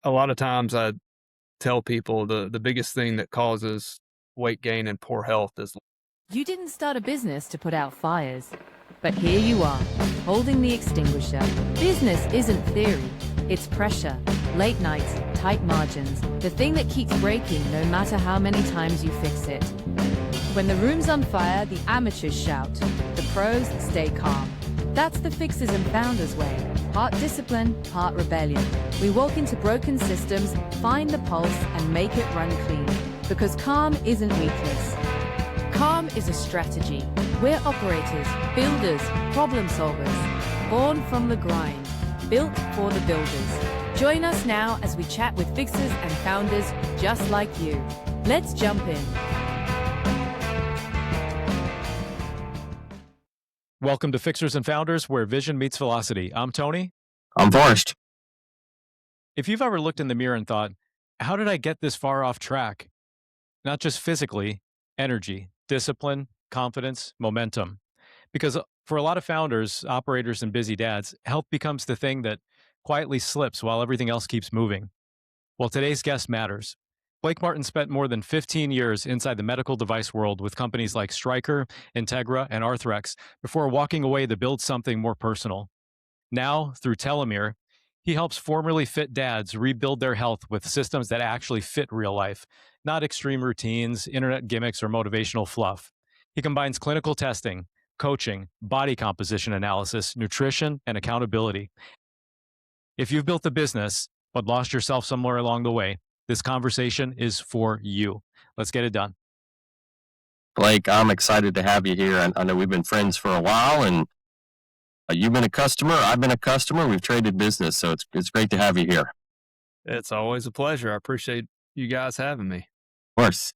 A lot of times I tell people the biggest thing that causes weight gain and poor health is You didn't start a business to put out fires, but here you are, holding the extinguisher. Business isn't theory, it's pressure, late nights, tight margins, the thing that keeps breaking no matter how many times you fix it. When the room's on fire, the amateurs shout, the pros stay calm. That's the Fixers and Founders way. Part discipline, part rebellion. We walk into broken systems, find the pulse, and make it run clean. Because calm isn't weakness. Calm is a strategy. We're operators, builders, problem solvers. Born from the grind. Built for the builders. Join us now as we chat with fixers and founders just like you. Let's jump in. Welcome to Fixers and Founders, where vision meets velocity. I'm Tony. I'm Forrest. If you've ever looked in the mirror and thought, how did I get this far off track? Not just physically, energy, discipline, confidence, momentum. Because for a lot of founders, operators, and busy dads, health becomes the thing that quietly slips while everything else keeps moving. Well, today's guest matters. Blake Martin spent more than 15 years inside the medical device world with companies like Stryker, Integra, and Arthrex before walking away to build something more personal. Now, through Telomere, he helps formerly fit dads rebuild their health with systems that actually fit real life, not extreme routines, internet gimmicks, or motivational fluff. He combines clinical testing, coaching, body composition analysis, nutrition, and accountability. If you've built a business but lost yourself somewhere along the way, this conversation is for you. Let's get it done. Blake, I'm excited to have you here. I know we've been friends for a while, and you've been a customer. I've been a customer. We've traded business, so it's great to have you here. it's always a pleasure. I appreciate you guys having me. Of course.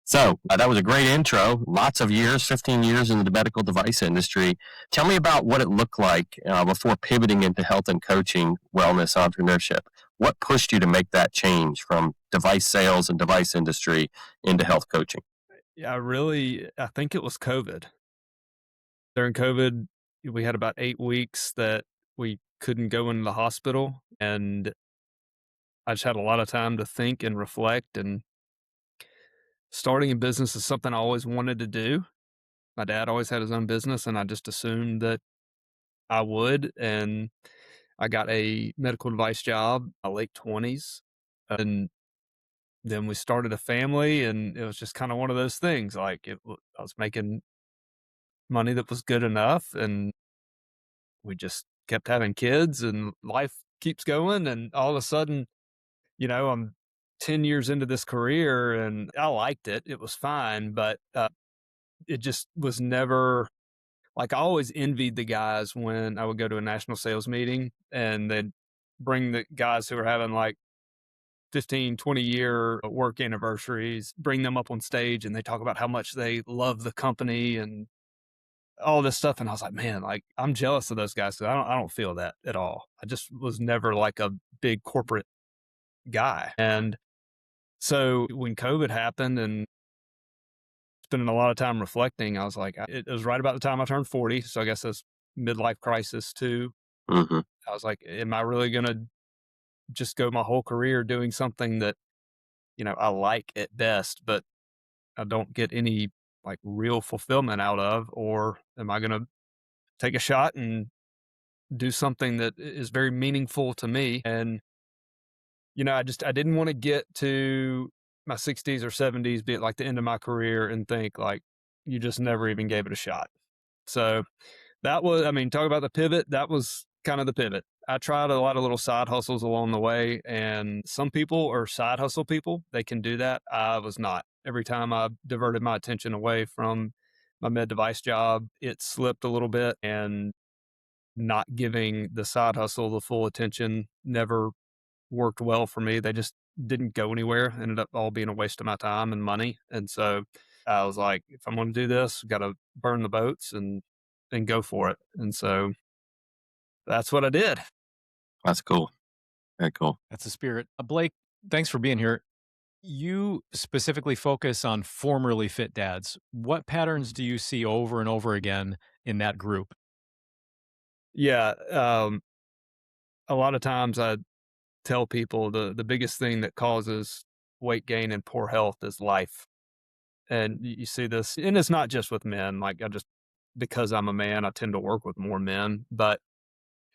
So that was a great intro. Lots of years, 15 years in the medical device industry. Tell me about what it looked like before pivoting into health and coaching, wellness, entrepreneurship. What pushed you to make that change from device sales and device industry into health coaching? Yeah, I think it was COVID. During COVID, we had about 8 weeks that we couldn't go into the hospital, and I just had a lot of time to think and reflect, and starting a business is something I always wanted to do. My dad always had his own business, and I just assumed that I would, and I got a medical device job in my late 20s, and then we started a family, and it was just kinda one of those things, like, I was making money that was good enough, and we just kept having kids, and life keeps going, and all of a sudden, I'm 10 years into this career, and I liked it. It was fine, but, it just was never like, I always envied the guys when I would go to a national sales meeting, and they'd bring the guys who were having, like, 15, 20-year work anniversaries, bring them up on stage, and they talk about how much they love the company and all this stuff, and I was like, "Man, like, I'm jealous of those guys 'cause I don't feel that at all." I just was never, like, a big corporate guy, and so when COVID happened and spending a lot of time reflecting, I was like, it was right about the time I turned 40, so I guess that's midlife crisis too. Hmm. I was like, "Am I really gonna just go my whole career doing something that, I like at best, but I don't get any, like, real fulfillment out of, or am I gonna take a shot and do something that is very meaningful to me?" And, I didn't wanna get to my 60s or 70s, be at, like, the end of my career and think, like, you just never even gave it a shot. So, talk about the pivot, that was kind of the pivot. I tried a lot of little side hustles along the way, and some people are side hustle people. They can do that. I was not. Every time I diverted my attention away from my med device job, it slipped a little bit, and not giving the side hustle the full attention never worked well for me. They just didn't go anywhere, ended up all being a waste of my time and money. And so I was like, if I'm going to do this, got to burn the boats and go for it. And so that's what I did. That's cool. Very cool. That's the spirit. Blake, thanks for being here. You specifically focus on formerly fit dads. What patterns do you see over and over again in that group? Yeah. A lot of times I tell people the biggest thing that causes weight gain and poor health is life. And you see this, and it's not just with men. Like I just because I'm a man, I tend to work with more men, but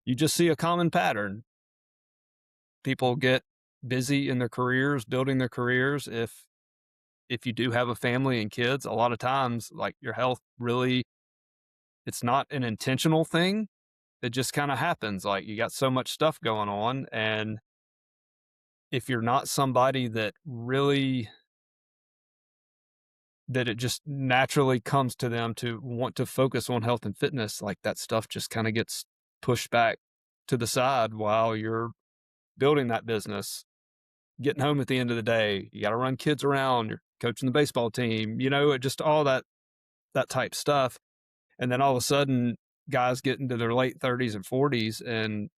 you just see a common pattern. People get busy in their careers, building their careers. If you do have a family and kids, a lot of times like your health really it's not an intentional thing. It just kind of happens. Like you got so much stuff going on, and if you're not somebody that really that it just naturally comes to them to want to focus on health and fitness, like that stuff just kind of gets pushed back to the side while you're building that business, getting home at the end of the day. You got to run kids around, you're coaching the baseball team, it just all that type stuff. And then all of a sudden, guys get into their late 30s and 40s and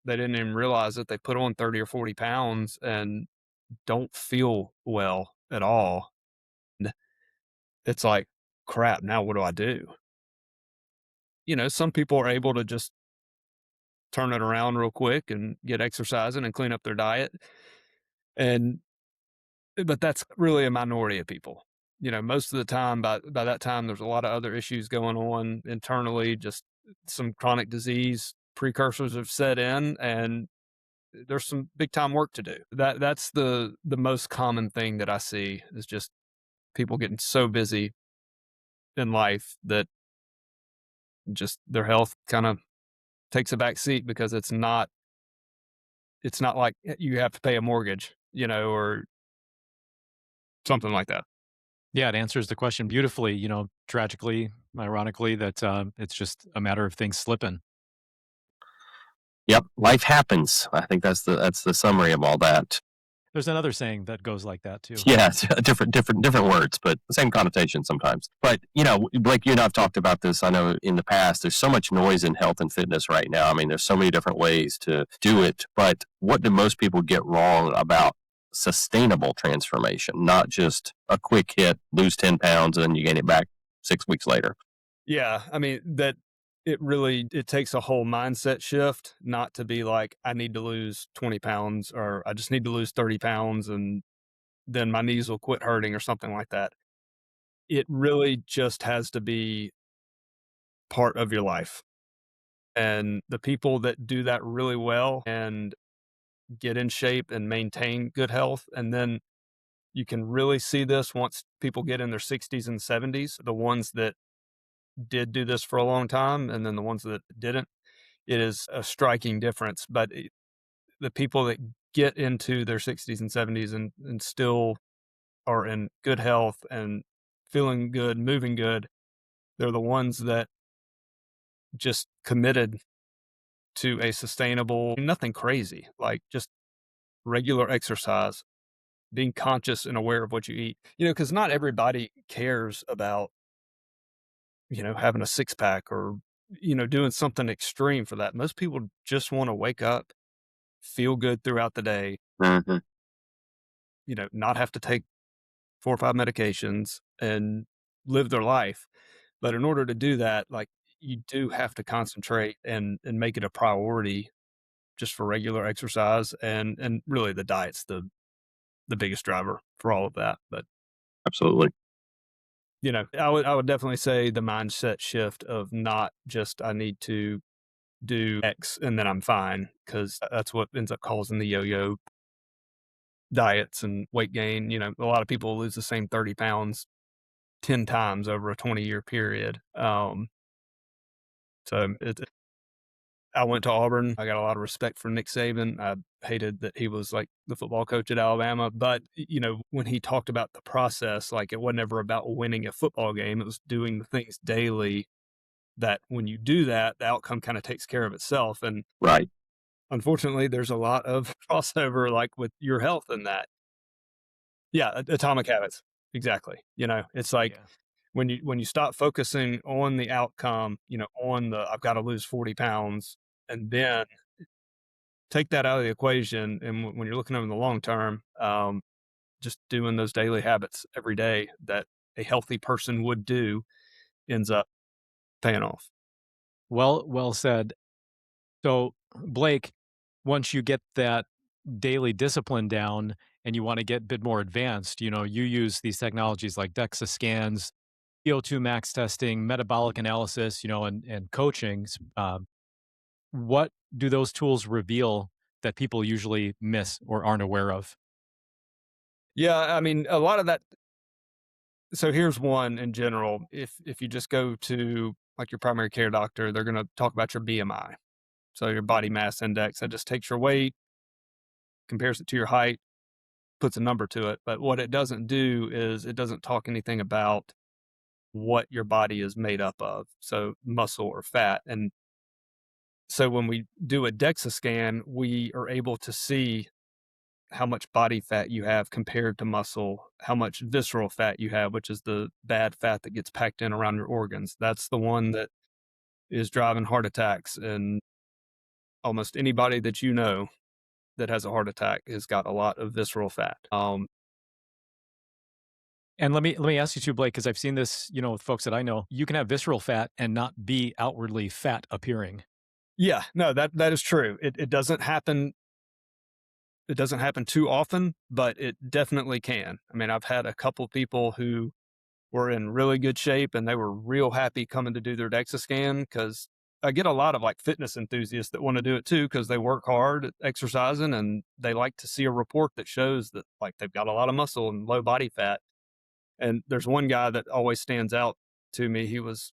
they didn't even realize that they put on 30 or 40 pounds and don't feel well at all. And it's like, crap, now what do I do? Some people are able to just turn it around real quick and get exercising and clean up their diet. And but that's really a minority of people. Most of the time by that time there's a lot of other issues going on internally, just some chronic disease precursors have set in and there's some big time work to do. That's the most common thing that I see is just people getting so busy in life that just their health kind of takes a back seat because it's not like you have to pay a mortgage, or something like that. Yeah, it answers the question beautifully. Tragically, ironically, that it's just a matter of things slipping. Yep, life happens. I think that's the summary of all that. There's another saying that goes like that too. Yeah, it's different words, but the same connotation sometimes. But Blake, you and I've talked about this. I know in the past, there's so much noise in health and fitness right now. I mean, there's so many different ways to do it. But what do most people get wrong about sustainable transformation? Not just a quick hit, lose 10 pounds, and then you gain it back 6 weeks later. Yeah, I mean that it takes a whole mindset shift not to be like I need to lose 20 pounds or I just need to lose 30 pounds and then my knees will quit hurting or something like that. It really just has to be part of your life. And the people that do that really well and get in shape and maintain good health, and then you can really see this once people get in their 60s and 70s, the ones that did do this for a long time and then the ones that didn't, it is a striking difference. But the people that get into their 60s and 70s and still are in good health and feeling good, moving good, they're the ones that just committed to a sustainable, nothing crazy, like just regular exercise, being conscious and aware of what you eat. Because not everybody cares about, having a six pack or, doing something extreme for that. Most people just want to wake up, feel good throughout the day, Hmm. not have to take 4 or 5 medications and live their life. But in order to do that, like you do have to concentrate and make it a priority just for regular exercise and really the diet's the biggest driver for all of that. But Absolutely. I would definitely say the mindset shift of not just I need to do X and then I'm fine, because that's what ends up causing the yo-yo diets and weight gain. A lot of people lose the same 30 pounds 10 times over a 20-year period. So I went to Auburn. I got a lot of respect for Nick Saban. I hated that he was like the football coach at Alabama. But, when he talked about the process, like it wasn't ever about winning a football game. It was doing the things daily that when you do that, the outcome kind of takes care of itself. And Right. unfortunately, there's a lot of crossover like with your health and that. Yeah, atomic habits. Exactly. It's like Yeah. when you stop focusing on the outcome, on the I've got to lose 40 pounds, and then take that out of the equation. And when you're looking over the long term, just doing those daily habits every day that a healthy person would do ends up paying off. Well said. So, Blake, once you get that daily discipline down and you want to get a bit more advanced, you use these technologies like DEXA scans, CO2 max testing, metabolic analysis, and coaching. What do those tools reveal that people usually miss or aren't aware of? Yeah, I mean, a lot of that. So here's one in general. If you just go to like your primary care doctor, they're going to talk about your BMI. So your body mass index. That just takes your weight, compares it to your height, puts a number to it. But what it doesn't do is it doesn't talk anything about what your body is made up of. So muscle or fat. And so when we do a DEXA scan, we are able to see how much body fat you have compared to muscle, how much visceral fat you have, which is the bad fat that gets packed in around your organs. That's the one that is driving heart attacks. And almost anybody that you know that has a heart attack has got a lot of visceral fat. And let me ask you too, Blake, because I've seen this, with folks that I know. You can have visceral fat and not be outwardly fat appearing. Yeah, no, that is true. It doesn't happen. It doesn't happen too often, but it definitely can. I mean, I've had a couple people who were in really good shape and they were real happy coming to do their DEXA scan because I get a lot of like fitness enthusiasts that want to do it too because they work hard at exercising and they like to see a report that shows that like they've got a lot of muscle and low body fat. And there's one guy that always stands out to me. He was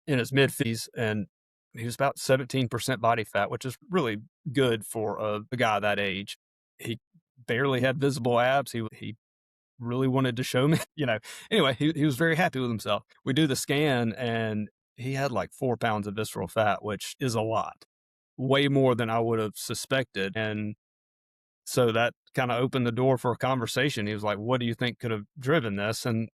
in his mid 50s and he was about 17% body fat, which is really good for a guy that age. He barely had visible abs. He really wanted to show me, Anyway, he was very happy with himself. We do the scan and he had like 4 pounds of visceral fat, which is a lot, way more than I would have suspected. And so that kind of opened the door for a conversation. He was like, "What do you think could have driven this?" And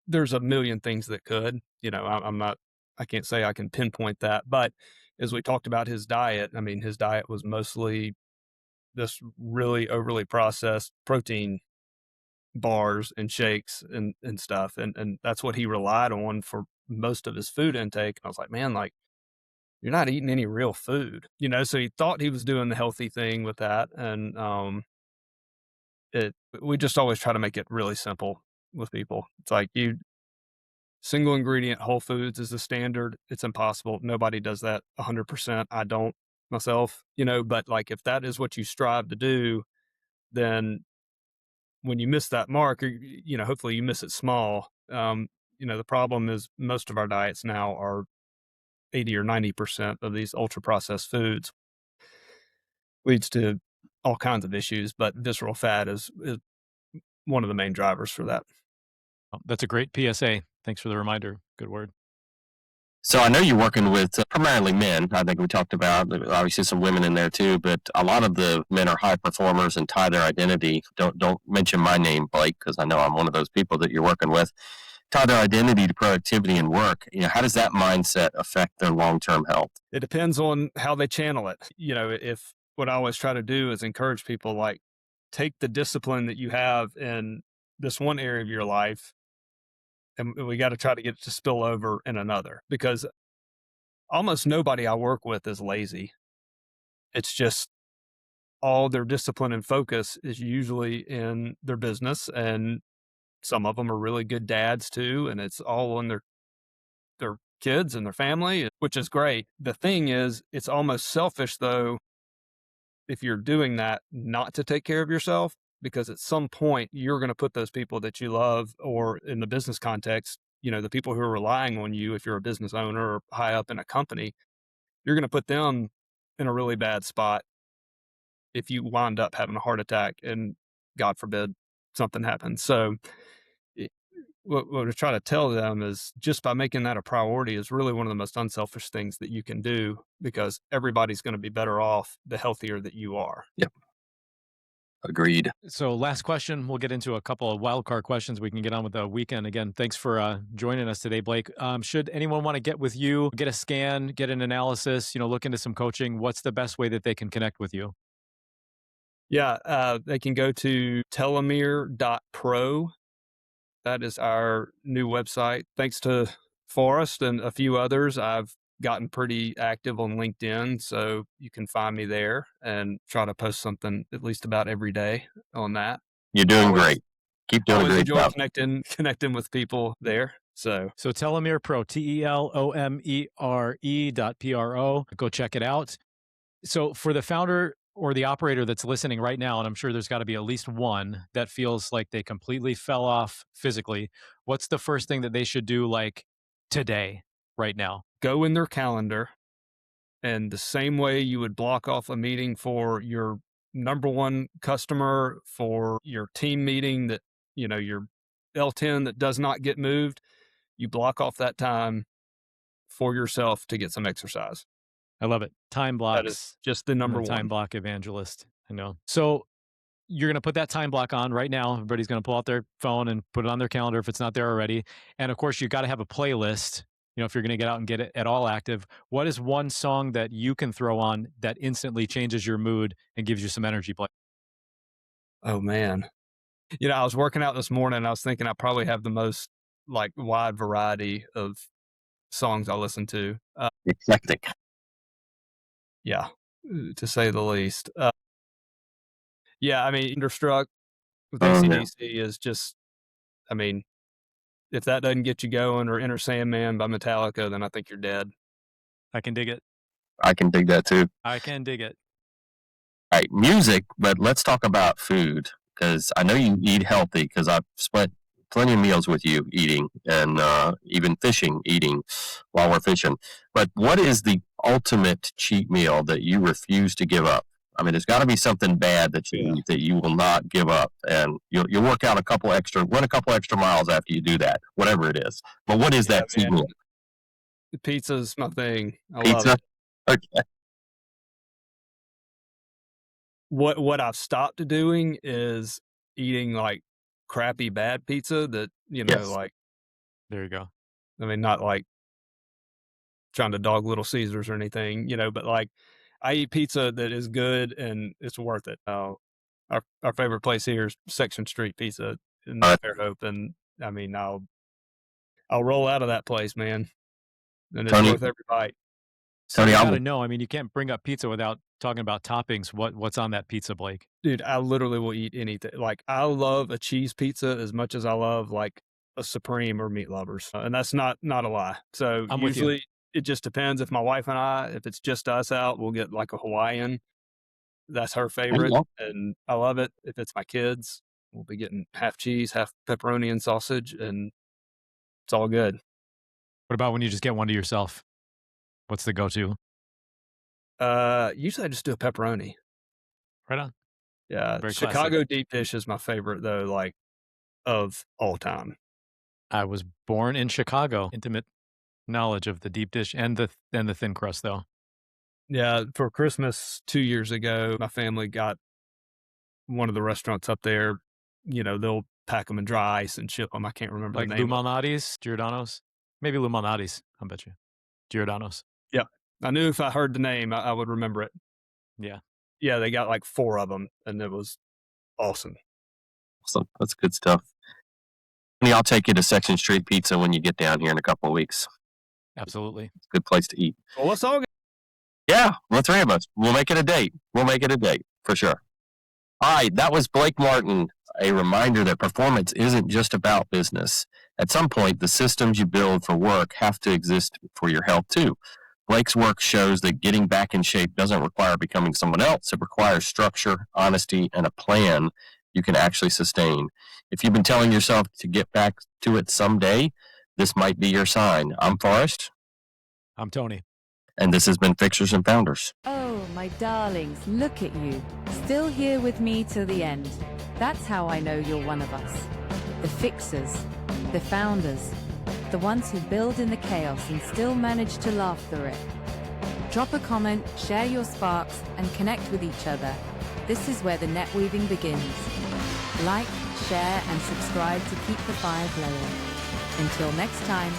there's a million things that could, I'm not, I can't say I can pinpoint that. But as we talked about his diet, I mean, his diet was mostly this really overly processed protein bars and shakes and stuff. And that's what he relied on for most of his food intake. And I was like, man, like, you're not eating any real food, So he thought he was doing the healthy thing with that. And it we just always try to make it really simple with people. It's like you single ingredient whole foods is the standard. It's impossible. Nobody does that 100%. I don't myself, but like if that is what you strive to do, then when you miss that mark, or, hopefully you miss it small. The problem is most of our diets now are 80 or 90% of these ultra processed foods leads to all kinds of issues, but visceral fat is one of the main drivers for that. Oh, that's a great PSA. Thanks for the reminder. Good word. So I know you're working with primarily men. I think we talked about obviously some women in there too, but a lot of the men are high performers and tie their identity. Don't mention my name, Blake, because I know I'm one of those people that you're working with. Tie their identity to productivity and work. How does that mindset affect their long term health? It depends on how they channel it. If what I always try to do is encourage people like take the discipline that you have in this one area of your life and we got to try to get it to spill over in another because almost nobody I work with is lazy. It's just all their discipline and focus is usually in their business. And some of them are really good dads too. And it's all on their kids and their family, which is great. The thing is, it's almost selfish though, if you're doing that, not to take care of yourself, because at some point you're going to put those people that you love, or in the business context, the people who are relying on you, if you're a business owner or high up in a company, you're going to put them in a really bad spot if you wind up having a heart attack and God forbid something happens. So it, what we try to tell them is just by making that a priority is really one of the most unselfish things that you can do because everybody's going to be better off the healthier that you are. Yep. Agreed. So, last question. We'll get into a couple of wildcard questions. We can get on with the weekend. Again, thanks for joining us today, Blake. Should anyone want to get with you, get a scan, get an analysis, look into some coaching, what's the best way that they can connect with you? Yeah, they can go to telomere.pro. That is our new website. Thanks to Forrest and a few others, I've gotten pretty active on LinkedIn, so you can find me there and try to post something at least about every day on that. You're I doing always great. Keep I doing a always great enjoy job. connecting with people there. So So Telomere Pro, TELOMERE.pro. Go check it out. So for the founder or the operator that's listening right now, and I'm sure there's got to be at least one that feels like they completely fell off physically, what's the first thing that they should do like today, right now? go in their calendar, and the same way you would block off a meeting for your number one customer, for your team meeting that, your L10 that does not get moved, you block off that time for yourself to get some exercise. I love it. Time That is blocks. just the I'm number the time one. block evangelist. I know. So you're going to put that time block on right now. Everybody's going to pull out their phone and put it on their calendar if it's not there already. And of course, you got to have a playlist. If you're going to get out and get it at all active, what is one song that you can throw on that instantly changes your mood and gives you some energy? Oh man. I was working out this morning and I was thinking I probably have the most like wide variety of songs I listen to. Eclectic. Yeah, to say the least. Yeah, I mean, Thunderstruck with Oh, yeah. AC/DC is just, I mean, if that doesn't get you going, or Enter Sandman by Metallica, then I think you're dead. I can dig it. I can dig that too. I can dig it. All right, music, but let's talk about food because I know you eat healthy because I've spent plenty of meals with you eating and even eating while we're fishing. But what is the ultimate cheat meal that you refuse to give up? I mean, there's got to be something bad that you eat that you will not give up, and you'll work out run a couple extra miles after you do that, whatever it is. But what is that cheat Man, meal? pizza's my thing. I love Pizza? it. Okay. What I've stopped doing is eating like crappy bad pizza that, Yes. like, There you go. I mean, not like trying to dog Little Caesars or anything, but like I eat pizza that is good and it's worth it. Our favorite place here is Section Street Pizza in All right. Fairhope, and I mean, I'll roll out of that place, man, and it's Tony, worth every bite. So Tony, you I got to will, know. I mean, you can't bring up pizza without talking about toppings. What's on that pizza, Blake? Dude, I literally will eat anything. Like, I love a cheese pizza as much as I love like a Supreme or Meat Lovers, and that's not a lie. So I'm with you. usually it just depends. If my wife and if it's just us out, we'll get like a Hawaiian. That's her favorite, and I love it. If it's my kids, we'll be getting half cheese, half pepperoni and sausage, and it's all good. What about when you just get one to yourself? What's the go-to? Usually I just do a pepperoni. Right on. Yeah, Very Chicago classic. deep dish is my favorite though, like of all time. I was born in Chicago. Intimate knowledge of the deep dish and the thin crust, though. Yeah, for Christmas 2 years ago, my family got one of the restaurants up there. They'll pack them in dry ice and ship them. I can't remember Like the Lou name. Malnati's, Giordano's, maybe Lou Malnati's. I bet you, Giordano's. Yeah, I knew if I heard the name, I would remember it. Yeah. Yeah, they got like 4 of them, and it was awesome. awesome. That's good stuff. Tony, I'll take you to Section Street Pizza when you get down here in a couple of weeks. Absolutely. It's a good place to eat. Well, let's all Yeah, the three of us. We'll make it a date. For sure. All right, that was Blake Martin. A reminder that performance isn't just about business. At some point, the systems you build for work have to exist for your health too. Blake's work shows that getting back in shape doesn't require becoming someone else. It requires structure, honesty, and a plan you can actually sustain. If you've been telling yourself to get back to it someday, this might be your sign. I'm Forrest. I'm Tony. And this has been Fixers and Founders. Oh, my darlings, look at you. Still here with me till the end. That's how I know you're one of us. The fixers, the founders, the ones who build in the chaos and still manage to laugh through it. Drop a comment, share your sparks, and connect with each other. This is where the net weaving begins. Like, share, and subscribe to keep the fire glowing. Until next time.